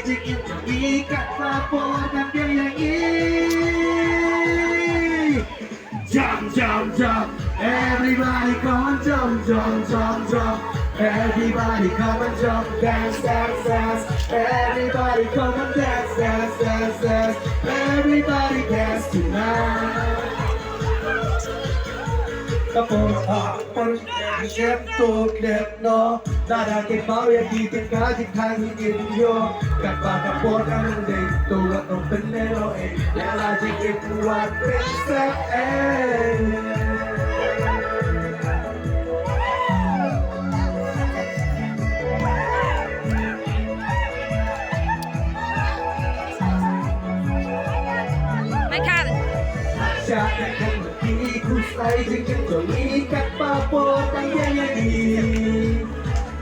จะกินจะมีกัดมาโปนทำกันอย่างนี้ Jump jump jump everybody come on jump jump jump jump everybody come on jump dance dance dance everybody come on dance dance dance dance everybody dance tonight กระโปรงออกปนเช็ดตัวเด็บเนาะหน้าด่าเก็บเมาอย่างดีเต็มขาทิศทางที่ยืนโยกัดปากกับโปนกันเด็กตัวต้องเป็นแน่เราเองและเราจะเก็บวันเป็นแซ่บเอง ไม่คัน จากนั้นคนเมื่อกี้คุณใส่ถึงกันตัวนี้กัดปากโปนตั้งแย่ยังดี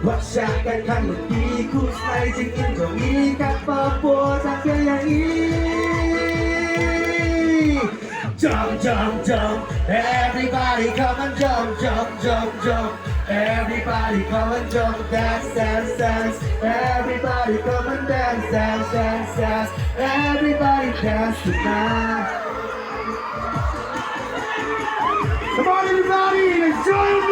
ว่าจากกันครั้งเมื่อกี้คุณใส่ถึงกันตัวนี้กัดปากโปนตั้งแย่ยังดี Jump jump jump everybody come and jump jump jump jump everybody come and jump dance dance dance everybody come and dance dance dance dance everybody dance tonight Come on everybody enjoy